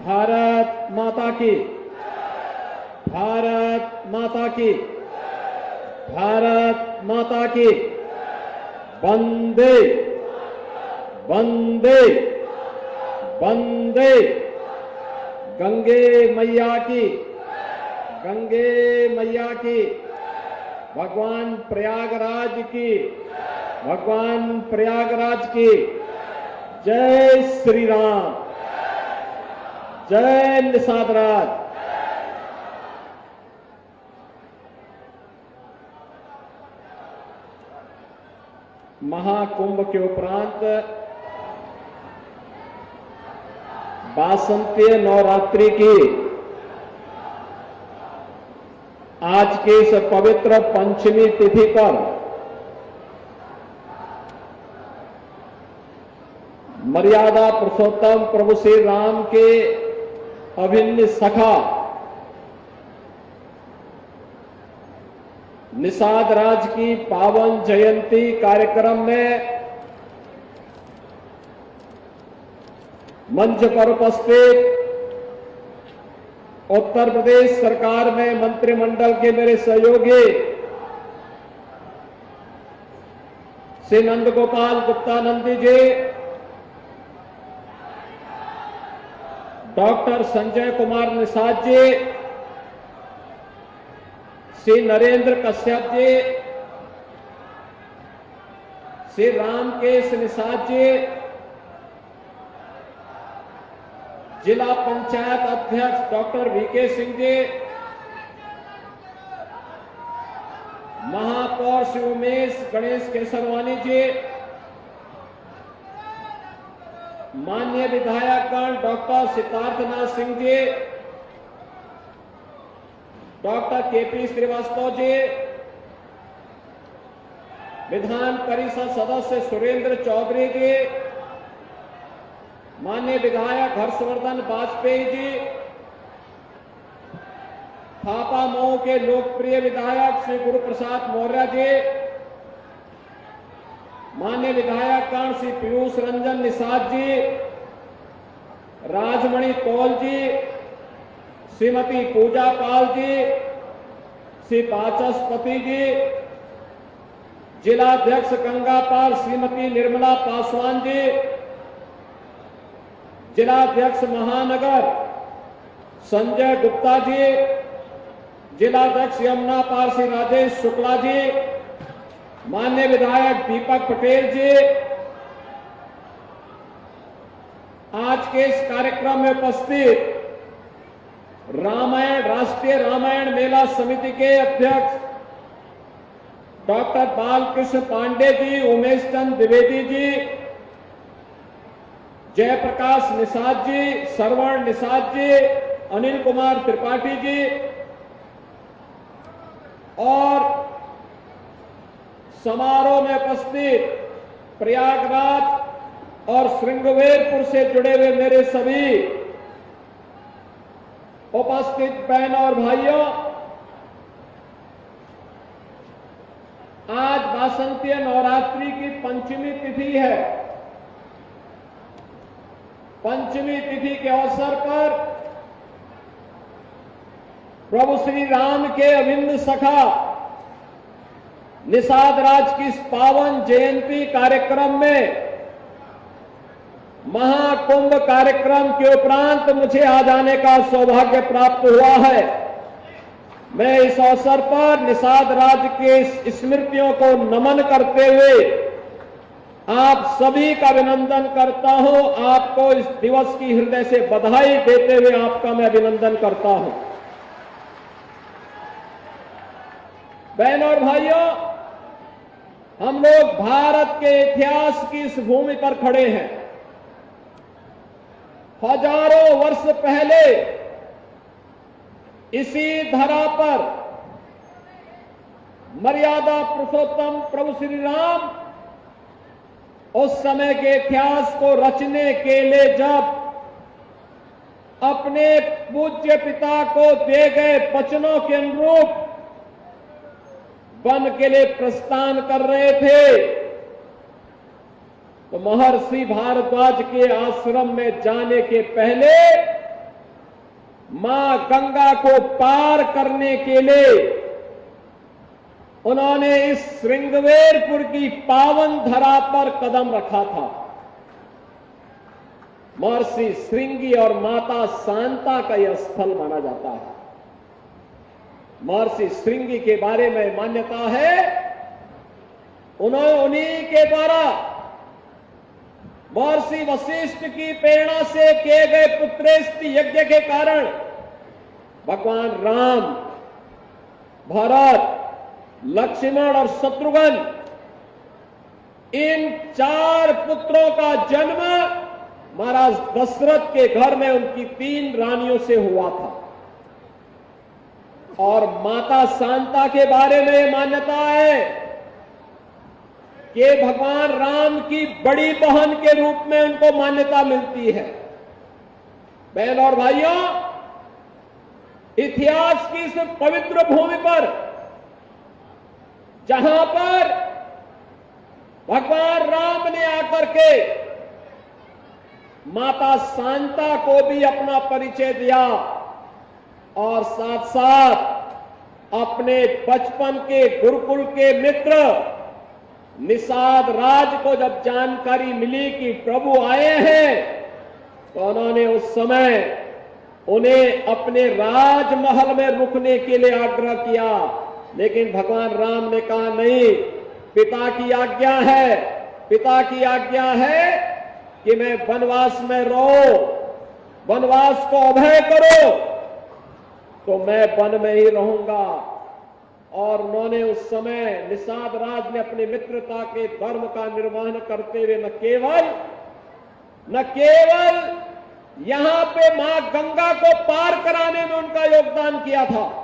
भारत माता की, भारत माता की, भारत माता की। वंदे वंदे वंदे। गंगे मैया की, गंगे मैया की। भगवान प्रयागराज की, भगवान प्रयागराज की। जय श्री राम, जय निषाद राज। महाकुंभ के उपरांत वासंतीय नवरात्रि की आज के इस पवित्र पंचमी तिथि पर मर्यादा पुरुषोत्तम प्रभु श्री राम के अभिन्न सखा निषाद राज की पावन जयंती कार्यक्रम में मंच पर उपस्थित उत्तर प्रदेश सरकार में मंत्रिमंडल के मेरे सहयोगी श्री नंदगोपाल गुप्ता नंदी जी, डॉक्टर संजय कुमार निषाद जी, श्री नरेंद्र कश्यप जी, श्री रामकेश निषाद जी, जिला पंचायत अध्यक्ष डॉक्टर वीके सिंह जी, महापौर श्री उमेश गणेश केसरवानी जी, माननीय विधायकगण doctor Siddharthnath Singh ji, doctor KP Srivastava ji, Vidhan Parishad सदस्य सुरेंद्र चौधरी जी, माननीय विधायक हर्षवर्धन वाजपेयी जी, फापा मऊ के लोकप्रिय विधायक श्री गुरु प्रसाद मौर्य जी, माननीय विधायकगण श्री पीयूष रंजन निषाद जी, राजमणि कौल जी, श्रीमती पूजा पाल जी, श्री वाचस्पति जी, जिलाध्यक्ष गंगापाल श्रीमती निर्मला पासवान जी, जिलाध्यक्ष महानगर संजय गुप्ता जी, जिलाध्यक्ष यमुना पाल श्री राजेश शुक्ला जी, माननीय विधायक दीपक पटेल जी, आज के इस कार्यक्रम में उपस्थित रामायण राष्ट्रीय रामायण मेला समिति के अध्यक्ष डॉक्टर बालकृष्ण पांडे जी, उमेश चंद द्विवेदी जी, जयप्रकाश निषाद जी, श्रवण निषाद जी, अनिल कुमार त्रिपाठी जी और समारोह में उपस्थित प्रयागराज और श्रृंगवेरपुर से जुड़े हुए मेरे सभी उपस्थित बहनों और भाइयों, आज वासंतीय नवरात्रि की पंचमी तिथि है। पंचमी तिथि के अवसर पर प्रभु श्री राम के अभिन्न सखा निषाद राज की इस पावन जयंती कार्यक्रम में महाकुंभ कार्यक्रम के उपरांत मुझे आ जाने का सौभाग्य प्राप्त हुआ है। मैं इस अवसर पर निषाद राज के स्मृतियों को नमन करते हुए आप सभी का अभिनंदन करता हूं। आपको इस दिवस की हृदय से बधाई देते हुए आपका मैं अभिनंदन करता हूं। बहनों और भाइयों, हम लोग भारत के इतिहास की इस भूमि पर खड़े हैं। हजारों वर्ष पहले इसी धरा पर मर्यादा पुरुषोत्तम प्रभु श्री राम उस समय के इतिहास को रचने के लिए जब अपने पूज्य पिता को दिए गए वचनों के अनुरूप वन के लिए प्रस्थान कर रहे थे, तो महर्षि भारद्वाज के आश्रम में जाने के पहले मां गंगा को पार करने के लिए उन्होंने इस श्रृंगवेरपुर की पावन धरा पर कदम रखा था। महर्षि श्रृंगी और माता शांता का यह स्थल माना जाता है। महर्षि श्रृंगी के बारे में मान्यता है उन्हीं के द्वारा महर्षि वशिष्ठ की प्रेरणा से किए गए पुत्रेष्ट यज्ञ के कारण भगवान राम, भरत, लक्ष्मण और शत्रुघ्न इन 4 पुत्रों का जन्म महाराज दशरथ के घर में उनकी 3 रानियों से हुआ था। और माता शांता के बारे में मान्यता है कि भगवान राम की बड़ी बहन के रूप में उनको मान्यता मिलती है। बहन और भाइयों, इतिहास की इस पवित्र भूमि पर जहां पर भगवान राम ने आकर के माता शांता को भी अपना परिचय दिया और साथ साथ अपने बचपन के गुरुकुल के मित्र निषाद राज को जब जानकारी मिली कि प्रभु आए हैं तो उन्होंने उस समय उन्हें अपने राजमहल में रुकने के लिए आग्रह किया। लेकिन भगवान राम ने कहा नहीं, पिता की आज्ञा है, पिता की आज्ञा है कि मैं वनवास में रहो, वनवास को अभय करो, तो मैं वन में ही रहूंगा। और उन्होंने उस समय निषाद राज ने अपनी मित्रता के धर्म का निर्वहन करते हुए न केवल यहां पे मां गंगा को पार कराने में उनका योगदान किया था,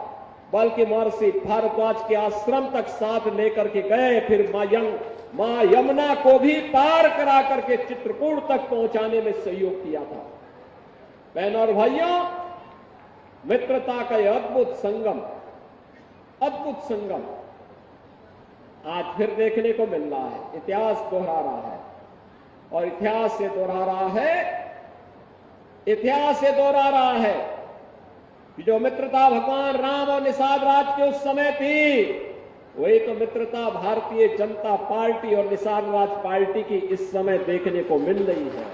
बल्कि महर्षि भारद्वाज के आश्रम तक साथ लेकर के गए। फिर मां यमुना को भी पार करा करके चित्रकूट तक पहुंचाने में सहयोग किया था। बहनों और भाइयों, मित्रता का यह अद्भुत संगम आज फिर देखने को मिल रहा है। इतिहास दोहरा रहा है और इतिहास से दोहरा रहा है कि जो मित्रता भगवान राम और निषाद राज के उस समय थी, वही तो मित्रता भारतीय जनता पार्टी और निषाद राज पार्टी की इस समय देखने को मिल रही है।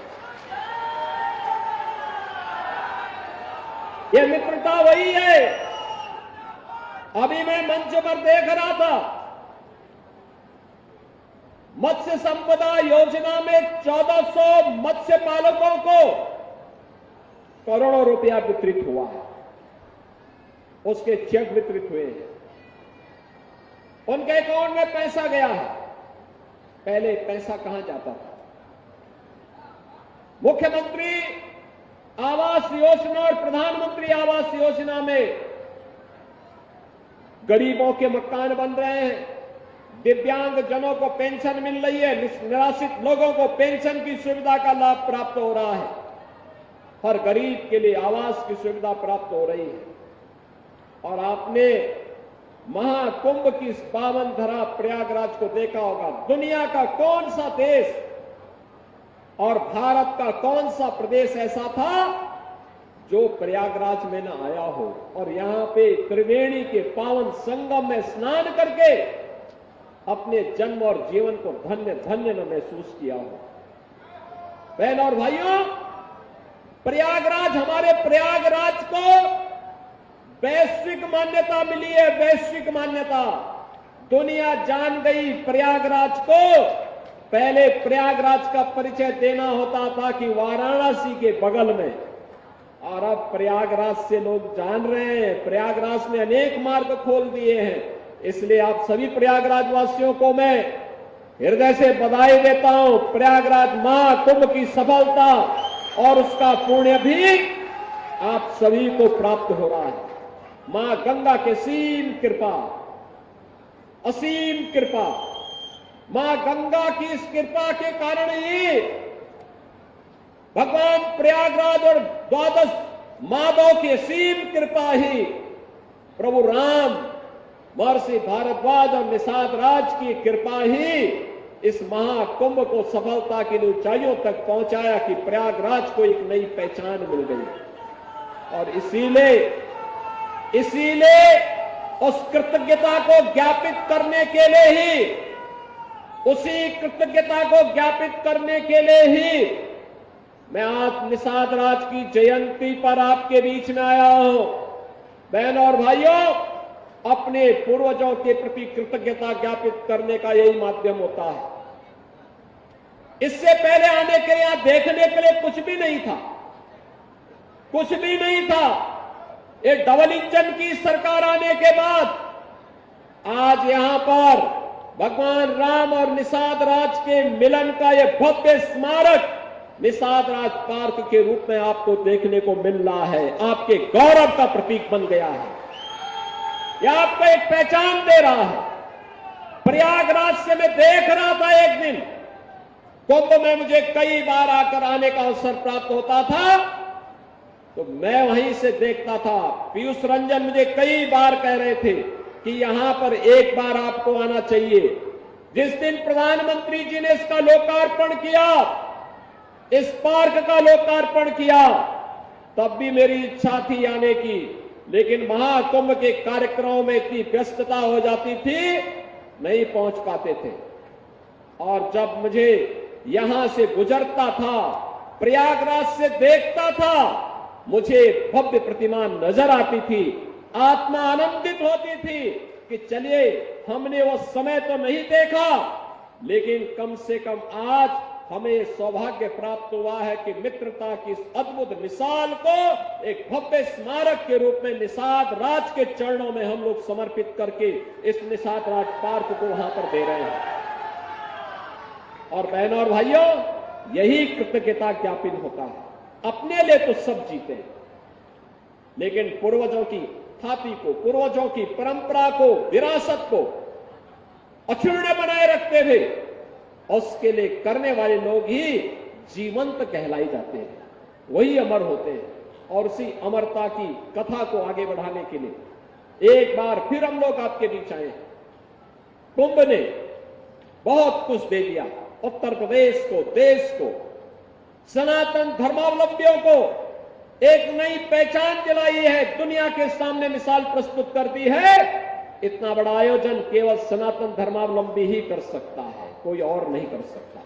यह मित्रता वही है। अभी मैं मंच पर देख रहा था, मत्स्य संपदा योजना में 1400 मत्स्य पालकों को करोड़ों रुपया वितरित हुआ है, उसके चेक वितरित हुए हैं, उनके अकाउंट में पैसा गया है। पहले पैसा कहां जाता था? मुख्यमंत्री आवास योजना और प्रधानमंत्री आवास योजना में गरीबों के मकान बन रहे हैं, दिव्यांग जनों को पेंशन मिल रही है, निराश्रित लोगों को पेंशन की सुविधा का लाभ प्राप्त हो रहा है, हर गरीब के लिए आवास की सुविधा प्राप्त हो रही है। और आपने महाकुंभ की इस पावन धरा प्रयागराज को देखा होगा। दुनिया का कौन सा देश और भारत का कौन सा प्रदेश ऐसा था जो प्रयागराज में न आया हो और यहां पे त्रिवेणी के पावन संगम में स्नान करके अपने जन्म और जीवन को धन्य धन्य न महसूस किया हो। बहनों और भाइयों, प्रयागराज, हमारे प्रयागराज को वैश्विक मान्यता मिली है, वैश्विक मान्यता। दुनिया जान गई प्रयागराज को। पहले प्रयागराज का परिचय देना होता था कि वाराणसी के बगल में, और अब प्रयागराज से लोग जान रहे हैं। प्रयागराज ने अनेक मार्ग खोल दिए हैं। इसलिए आप सभी प्रयागराज वासियों को मैं हृदय से बधाई देता हूं। प्रयागराज महाकुंभ की सफलता और उसका पुण्य भी आप सभी को प्राप्त हो रहा है। मां गंगा की असीम कृपा, असीम कृपा, मां गंगा की इस कृपा के कारण ही भगवान प्रयागराज और द्वादश माधव की असीम कृपा ही प्रभु राम, महर्षि भारद्वाज और निषाद राज की कृपा ही इस महाकुंभ को सफलता की ऊंचाइयों तक पहुंचाया कि प्रयागराज को एक नई पहचान मिल गई। और इसीलिए उस कृतज्ञता को ज्ञापित करने के लिए ही, उसी कृतज्ञता को ज्ञापित करने के लिए ही मैं आज निषाद राज की जयंती पर आपके बीच में आया हूं। बहनों और भाइयों, अपने पूर्वजों के प्रति कृतज्ञता ज्ञापित करने का यही माध्यम होता है। इससे पहले आने के यहां देखने के लिए कुछ भी नहीं था, कुछ भी नहीं था। ये डबल इंजन की सरकार आने के बाद आज यहां पर भगवान राम और निषाद राज के मिलन का ये भव्य स्मारक निषाद राज पार्क के रूप में आपको देखने को मिल रहा है। आपके गौरव का प्रतीक बन गया है। यह आपको एक पहचान दे रहा है। प्रयागराज से मैं देख रहा था, एक दिन कुंभ में मुझे कई बार आकर आने का अवसर प्राप्त होता था, तो मैं वहीं से देखता था। पीयूष रंजन मुझे कई बार कह रहे थे कि यहां पर एक बार आपको आना चाहिए। जिस दिन प्रधानमंत्री जी ने इसका लोकार्पण किया, इस पार्क का लोकार्पण किया, तब भी मेरी इच्छा थी आने की, लेकिन महाकुंभ के कार्यक्रमों में इतनी व्यस्तता हो जाती थी, नहीं पहुंच पाते थे। और जब मुझे यहां से गुजरता था, प्रयागराज से देखता था, मुझे भव्य प्रतिमा नजर आती थी, आत्मा आनंदित होती थी कि चलिए हमने वो समय तो नहीं देखा, लेकिन कम से कम आज हमें सौभाग्य प्राप्त हुआ है कि मित्रता की इस अद्भुत मिसाल को एक भव्य स्मारक के रूप में निषाद राज के चरणों में हम लोग समर्पित करके इस निषाद राज पार्क को वहां पर दे रहे हैं। और बहनों और भाइयों, यही कृतज्ञता ज्ञापन होता है। अपने लिए तो सब जीते, लेकिन पूर्वजों की थापी को, पूर्वजों की परंपरा को, विरासत को अक्षुण्ण बनाए रखते थे, उसके लिए करने वाले लोग ही जीवंत कहलाए जाते हैं, वही अमर होते हैं। और उसी अमरता की कथा को आगे बढ़ाने के लिए एक बार फिर हम लोग आपके बीच आए हैं। कुंभ ने बहुत कुछ दे दिया उत्तर प्रदेश को, देश को, सनातन धर्मावलंबियों को एक नई पहचान दिलाई है, दुनिया के सामने मिसाल प्रस्तुत कर दी है। इतना बड़ा आयोजन केवल सनातन धर्मावलंबी ही कर सकता है, कोई और नहीं कर सकता।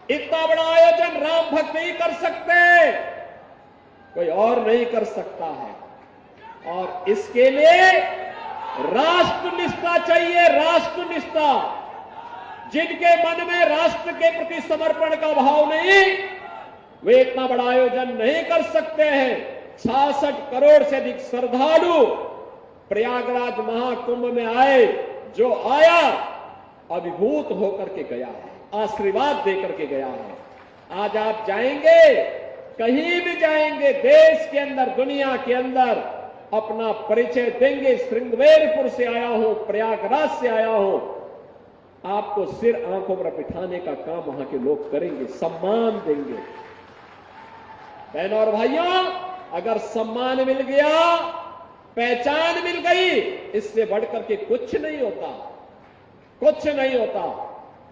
इतना बड़ा आयोजन राम भक्त ही कर सकते, कोई और नहीं कर सकता है। और इसके लिए राष्ट्रनिष्ठा चाहिए, राष्ट्रनिष्ठा। जिनके मन में राष्ट्र के प्रति समर्पण का भाव नहीं, वे इतना बड़ा आयोजन नहीं कर सकते हैं। 66 करोड़ से अधिक श्रद्धालु प्रयागराज महाकुंभ में आए, जो आया अभिभूत होकर के गया है, आशीर्वाद देकर के गया है। आज आप जाएंगे, कहीं भी जाएंगे देश के अंदर, दुनिया के अंदर, अपना परिचय देंगे, श्रृंगवेरपुर से आया हूं, प्रयागराज से आया हूं, आपको सिर आंखों पर बिठाने का काम वहां के लोग करेंगे, सम्मान देंगे। बहनों और भाइयों, अगर सम्मान मिल गया, पहचान मिल गई, इससे बढ़कर के कुछ नहीं होता, कुछ नहीं होता।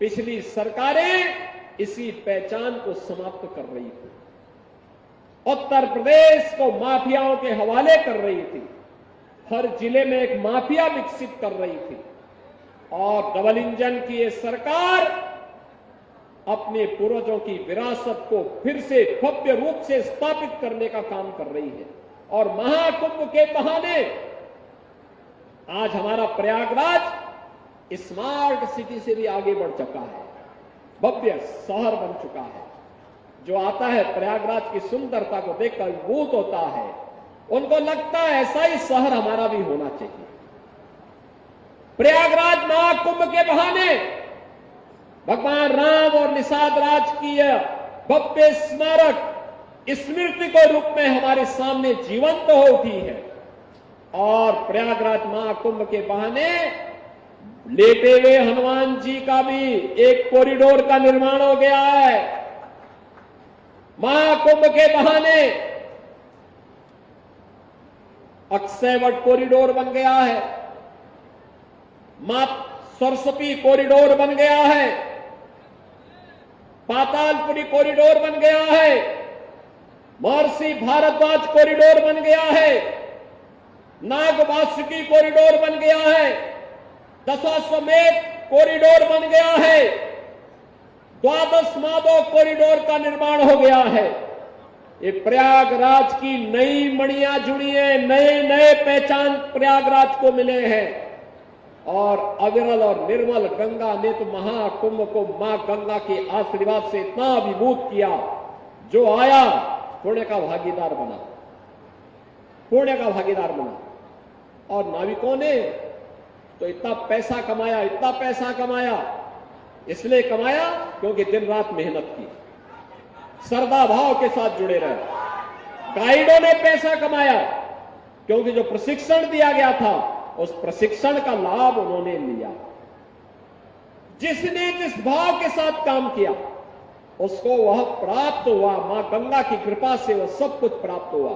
पिछली सरकारें इसी पहचान को समाप्त कर रही थी, उत्तर प्रदेश को माफियाओं के हवाले कर रही थी, हर जिले में एक माफिया विकसित कर रही थी। और डबल इंजन की ये सरकार अपने पूर्वजों की विरासत को फिर से भव्य रूप से स्थापित करने का काम कर रही है। और महाकुंभ के बहाने आज हमारा प्रयागराज स्मार्ट सिटी से भी आगे बढ़ चुका है, भव्य शहर बन चुका है। जो आता है प्रयागराज की सुंदरता को देखकर अभिभूत होता है, उनको लगता है ऐसा ही शहर हमारा भी होना चाहिए। प्रयागराज महाकुंभ के बहाने भगवान राम और निषाद राज की यह भव्य स्मारक स्मृति के रूप में हमारे सामने जीवंत हो उठी है। और प्रयागराज महाकुंभ के बहाने लेटे हुए हनुमान जी का भी एक कॉरिडोर का निर्माण हो गया है। महाकुंभ के बहाने अक्षयवट कॉरिडोर बन गया है, मां सरस्वती कॉरिडोर बन गया है, पातालपुरी कॉरिडोर बन गया है। महर्षि भारद्वाज कॉरिडोर बन गया है, नाग वासुकी कॉरिडोर बन गया है, दशाश्वमेध कॉरिडोर बन गया है, द्वादश माधव कॉरिडोर का निर्माण हो गया है। ये प्रयागराज की नई मणियां जुड़ी हैं, नए नए पहचान प्रयागराज को मिले हैं। और अविरल और निर्मल गंगा ने तो महाकुंभ को मां गंगा के आशीर्वाद से इतना विभूत किया, जो आया पुण्य का भागीदार बना, पुण्य का भागीदार बना। और नाविकों ने तो इतना पैसा कमाया, इतना पैसा कमाया, इसलिए कमाया क्योंकि दिन रात मेहनत की, श्रद्धा भाव के साथ जुड़े रहे। गाइडों ने पैसा कमाया क्योंकि जो प्रशिक्षण दिया गया था उस प्रशिक्षण का लाभ उन्होंने लिया। जिसने जिस भाव के साथ काम किया उसको वह प्राप्त हुआ। मां गंगा की कृपा से वह सब कुछ प्राप्त हुआ।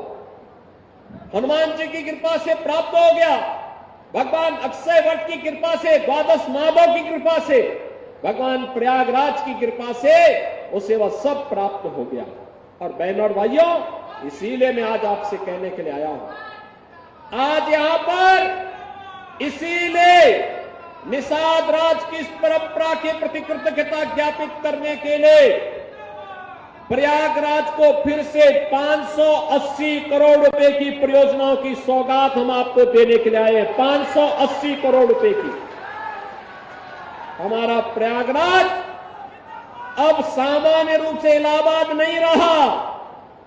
हनुमान जी की कृपा से प्राप्त हो गया, भगवान अक्षय वट की कृपा से, द्वादश माधव की कृपा से, भगवान प्रयागराज की कृपा से उसे वह सब प्राप्त हो गया। और बहनों और भाइयों, इसीलिए मैं आज आपसे कहने के लिए आया हूं। आज यहां पर इसीलिए निषाद राज की इस परंपरा के प्रति कृतज्ञता ज्ञापित करने के लिए प्रयागराज को फिर से 580 करोड़ रुपए की परियोजनाओं की सौगात हम आपको देने के लिए आए हैं। 580 करोड़ रुपए की। हमारा प्रयागराज अब सामान्य रूप से इलाहाबाद नहीं रहा,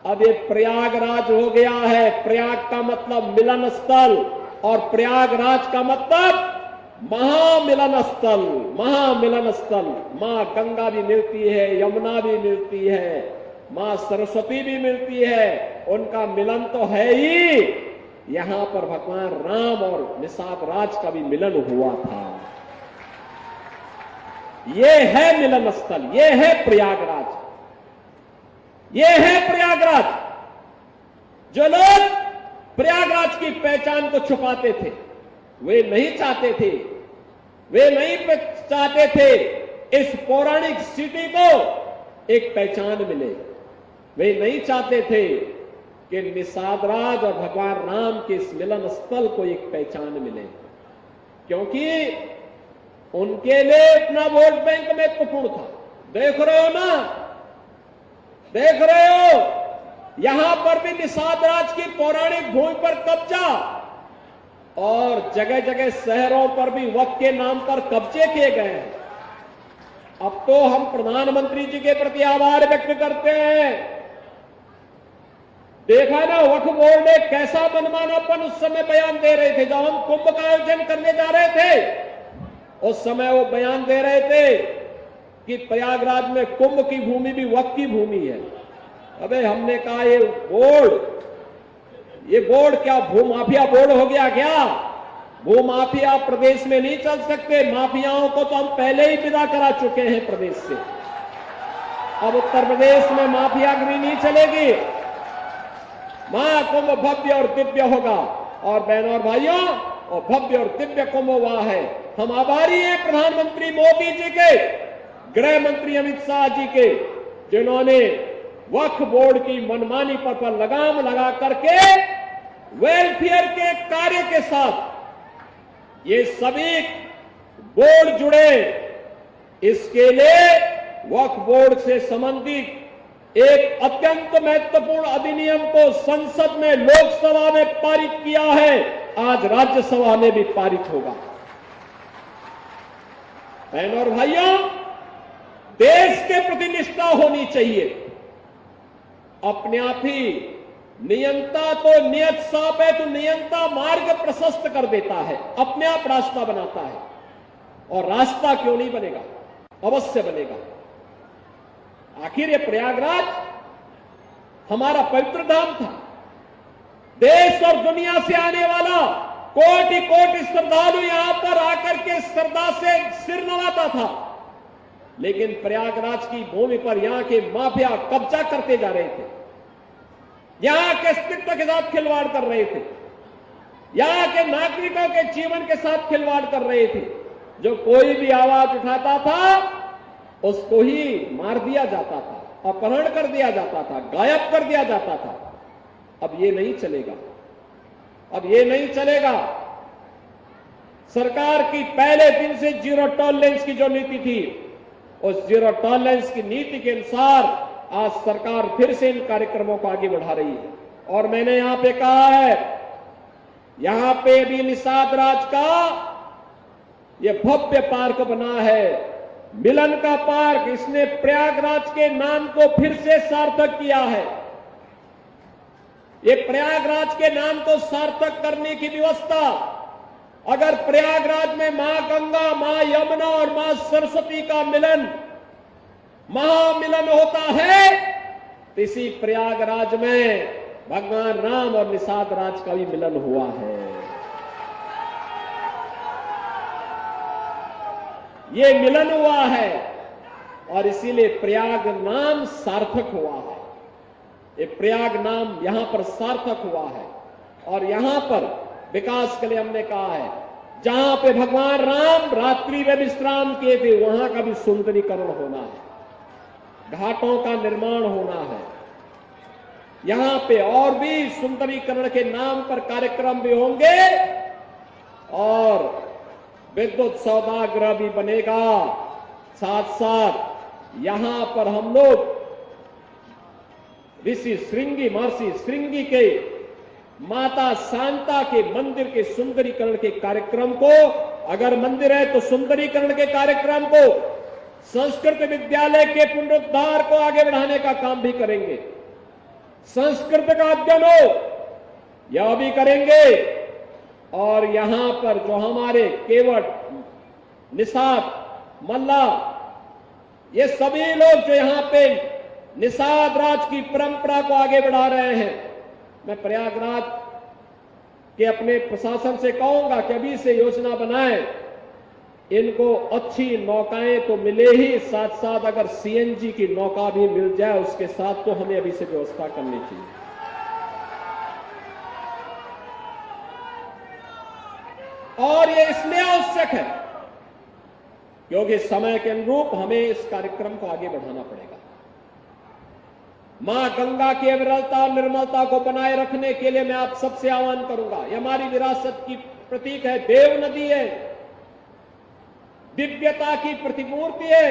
अब ये प्रयागराज हो गया है। प्रयाग का मतलब मिलन स्थल और प्रयागराज का मतलब महामिलन स्थल, महामिलन स्थल। मां गंगा भी मिलती है, यमुना भी मिलती है, मां सरस्वती भी मिलती है, उनका मिलन तो है ही। यहां पर भगवान राम और निषाद राज का भी मिलन हुआ था। ये है मिलन स्थल, ये है प्रयागराज, ये है प्रयागराज। जो लोग प्रयागराज की पहचान को छुपाते थे, वे नहीं चाहते थे, वे नहीं चाहते थे इस पौराणिक सिटी को एक पहचान मिले। वे नहीं चाहते थे कि निषाद राज और भगवान राम के इस मिलन स्थल को एक पहचान मिले, क्योंकि उनके लिए अपना वोट बैंक महत्वपूर्ण था। देख रहे हो ना, देख रहे हो, यहां पर भी निषाद राज की पौराणिक भूमि पर कब्जा और जगह जगह शहरों पर भी वक्फ के नाम पर कब्जे किए गए हैं। अब तो हम प्रधानमंत्री जी के प्रति आभार व्यक्त करते हैं। देखा ना, वक्फ बोर्ड ने कैसा मनमानापन उस समय बयान दे रहे थे। जब हम कुंभ का आयोजन करने जा रहे थे उस समय वो बयान दे रहे थे कि प्रयागराज में कुंभ की भूमि भी वक्फ की भूमि है। अबे हमने कहा ये बोर्ड क्या भूमाफिया बोर्ड हो गया क्या? भूमाफिया प्रदेश में नहीं चल सकते। माफियाओं को तो हम पहले ही विदा करा चुके हैं प्रदेश से। अब उत्तर प्रदेश में माफियागिरी नहीं चलेगी। महाकुंभ भव्य और दिव्य होगा। और बहनों और भाइयों, और भव्य और दिव्य कुंभ हुआ है। हम आभारी हैं प्रधानमंत्री मोदी जी के, गृह मंत्री अमित शाह जी के, जिन्होंने वक्फ बोर्ड की मनमानी पर लगाम लगा करके वेलफेयर के कार्य के साथ ये सभी बोर्ड जुड़े। इसके लिए वक्फ बोर्ड से संबंधित एक अत्यंत महत्वपूर्ण अधिनियम को संसद में, लोकसभा में पारित किया है। आज राज्यसभा में भी पारित होगा। बहनों और भाइयों, देश के प्रति निष्ठा होनी चाहिए। अपने आप ही नियंता तो नियत साप है, तो नियंता मार्ग प्रशस्त कर देता है, अपने आप रास्ता बनाता है। और रास्ता क्यों नहीं बनेगा? अवश्य बनेगा। आखिर ये प्रयागराज हमारा पवित्र धाम था। देश और दुनिया से आने वाला कोटि कोटि श्रद्धालु यहां पर आकर के श्रद्धा से सिर नवाता था। लेकिन प्रयागराज की भूमि पर यहां के माफिया कब्जा करते जा रहे थे, यहां के अस्तित्व के साथ खिलवाड़ कर रहे थे, यहां के नागरिकों के जीवन के साथ खिलवाड़ कर रहे थे। जो कोई भी आवाज उठाता था उसको ही मार दिया जाता था। अपहरण कर दिया जाता था, गायब कर दिया जाता था। अब ये नहीं चलेगा, अब ये नहीं चलेगा। सरकार की पहले दिन से जीरो टॉलरेंस की जो नीति थी, उस जीरो टॉलरेंस की नीति के अनुसार आज सरकार फिर से इन कार्यक्रमों को आगे बढ़ा रही है। और मैंने यहां पे कहा है, यहां पे भी निषाद राज का ये भव्य पार्क बना है, मिलन का पार्क। इसने प्रयागराज के नाम को फिर से सार्थक किया है। ये प्रयागराज के नाम को सार्थक करने की व्यवस्था, अगर प्रयागराज में मां गंगा, मां यमुना और मां सरस्वती का मिलन, महामिलन होता है, तो इसी प्रयागराज में भगवान राम और निषाद राज का भी मिलन हुआ है। ये मिलन हुआ है और इसीलिए प्रयाग नाम सार्थक हुआ है। ये प्रयाग नाम यहां पर सार्थक हुआ है। और यहां पर विकास के लिए हमने कहा है, जहां पे भगवान राम रात्रि में विश्राम किए थे, वहां का भी सुंदरीकरण होना है, घाटों का निर्माण होना है। यहां पे और भी सुंदरीकरण के नाम पर कार्यक्रम भी होंगे और विद्युत सौदागृह भी बनेगा। साथ साथ यहां पर हम लोग ऋषि श्रृंगी, महर्षि श्रृंगी के माता शांता के मंदिर के सुंदरीकरण के कार्यक्रम को, अगर मंदिर है तो सुंदरीकरण के कार्यक्रम को, संस्कृत विद्यालय के पुनरुद्धार को आगे बढ़ाने का काम भी करेंगे। संस्कृत का अध्ययन हो, यह भी करेंगे। और यहां पर जो हमारे केवट, निषाद, मल्ला, ये सभी लोग जो यहां पे निषाद राज की परंपरा को आगे बढ़ा रहे हैं, मैं प्रयागराज के अपने प्रशासन से कहूंगा कि अभी से योजना बनाएं। इनको अच्छी नौकाएं तो मिले ही, साथ साथ अगर सीएनजी की नौका भी मिल जाए उसके साथ, तो हमें अभी से व्यवस्था करनी चाहिए। और ये इसलिए आवश्यक है क्योंकि समय के अनुरूप हमें इस कार्यक्रम को आगे बढ़ाना पड़ेगा। मां गंगा की अविरलता और निर्मलता को बनाए रखने के लिए मैं आप सबसे आह्वान करूंगा। यह हमारी विरासत की प्रतीक है, देव नदी है, दिव्यता की प्रतिमूर्ति है।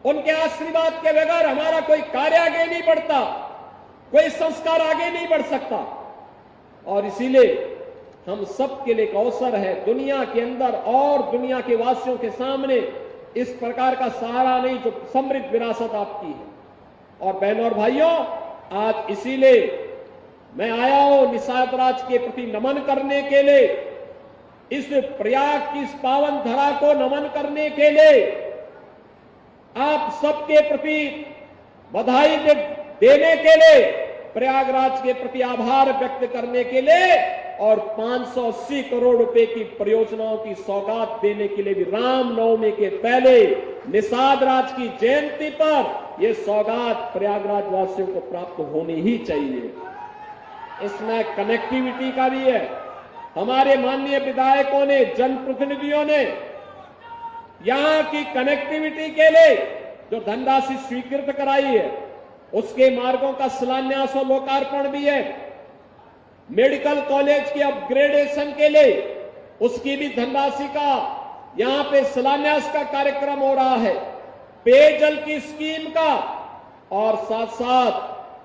उनके आशीर्वाद के बगैर हमारा कोई कार्य आगे नहीं बढ़ता, कोई संस्कार आगे नहीं बढ़ सकता। और इसीलिए हम सबके लिए एक अवसर है, दुनिया के अंदर और दुनिया के वासियों के सामने इस प्रकार का सहारा नहीं, जो समृद्ध विरासत आपकी है। और बहनों और भाइयों, आज इसीलिए मैं आया हूं निषाद राज के प्रति नमन करने के लिए, इस प्रयाग की इस पावन धरा को नमन करने के लिए, आप सबके प्रति बधाई देने के लिए, प्रयागराज के प्रति आभार व्यक्त करने के लिए और 580 करोड़ रुपए की परियोजनाओं की सौगात देने के लिए भी रामनवमी के पहले निषाद राज की जयंती पर यह सौगात प्रयागराज वासियों को प्राप्त होनी ही चाहिए। इसमें कनेक्टिविटी का भी है। हमारे माननीय विधायकों ने, जनप्रतिनिधियों ने यहां की कनेक्टिविटी के लिए जो धनराशि स्वीकृत कराई है, उसके मार्गों का शिलान्यास और लोकार्पण भी है। मेडिकल कॉलेज के अपग्रेडेशन के लिए उसकी भी धनराशि का यहां पे शिलान्यास का कार्यक्रम हो रहा है, पेयजल की स्कीम का, और साथ साथ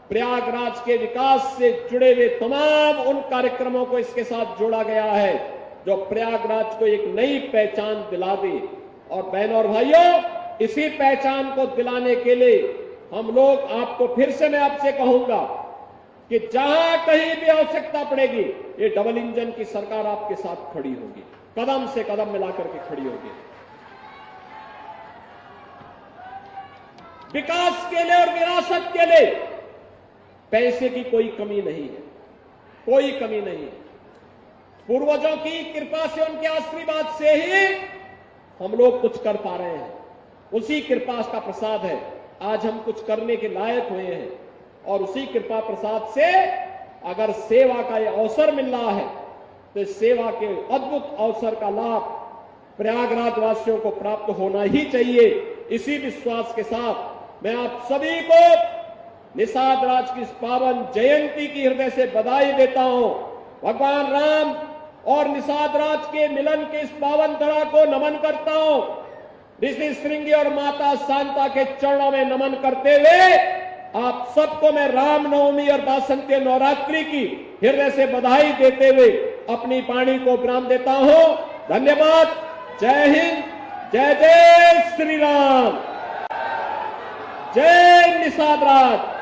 प्रयागराज के विकास से जुड़े हुए तमाम उन कार्यक्रमों को इसके साथ जोड़ा गया है जो प्रयागराज को एक नई पहचान दिला दे। और बहनों और भाइयों, इसी पहचान को दिलाने के लिए हम लोग, आपको फिर से मैं आपसे कहूंगा कि जहां कहीं भी आवश्यकता पड़ेगी, ये डबल इंजन की सरकार आपके साथ खड़ी होगी, कदम से कदम मिलाकर के खड़ी होगी। विकास के लिए और विरासत के लिए पैसे की कोई कमी नहीं है, कोई कमी नहीं है। पूर्वजों की कृपा से, उनके आशीर्वाद से ही हम लोग कुछ कर पा रहे हैं। उसी कृपा का प्रसाद है आज हम कुछ करने के लायक हुए हैं। और उसी कृपा प्रसाद से अगर सेवा का यह अवसर मिल रहा है, तो इस सेवा के अद्भुत अवसर का लाभ प्रयागराज वासियों को प्राप्त होना ही चाहिए। इसी विश्वास के साथ मैं आप सभी को निषाद राज की इस पावन जयंती की हृदय से बधाई देता हूं। भगवान राम और निषाद राज के मिलन के इस पावन धरा को नमन करता हूं। ऋषि श्रृंगी और माता शांता के चरणों में नमन करते हुए आप सबको मैं रामनवमी और वासंती नवरात्रि की हृदय से बधाई देते हुए अपनी वाणी को विराम देता हूं। धन्यवाद। जय हिंद। जय जय श्री राम। जय निषाद राज।